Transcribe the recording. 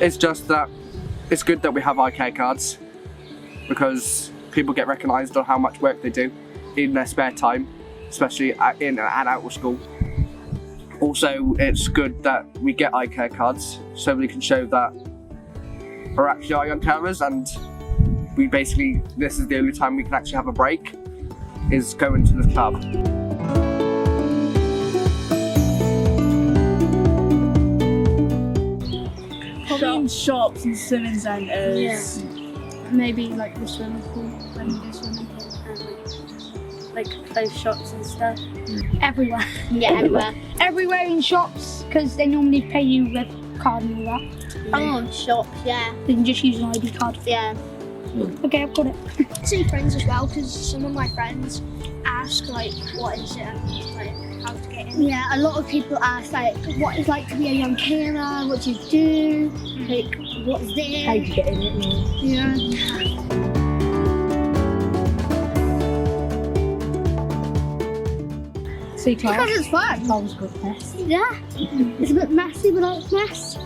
It's just that it's good that we have eye care cards because people get recognised on how much work they do in their spare time, especially in and out of school. Also, it's good that we get eye care cards so we can show that we're actually eye carers, and this is the only time we can actually have a break, is going to the club. Probably in shops and swimming centres. Yeah. Maybe like the swimming pool, when we go swimming, and like those shops and stuff. Everywhere. Yeah, everywhere. Everywhere in shops, because they normally pay you with card and all that. Oh, shops, yeah. They can just use an ID card. Yeah. Okay, I've got it. See friends as well, because some of my friends ask like what is it and like how to get in. Yeah, a lot of people ask like, what it's like to be a young carer, what do you do, like, what's there? How do you get in it? Yeah. See, Clara? Because it's fun. That was a good test. Yeah. It's a bit messy, but it's mess.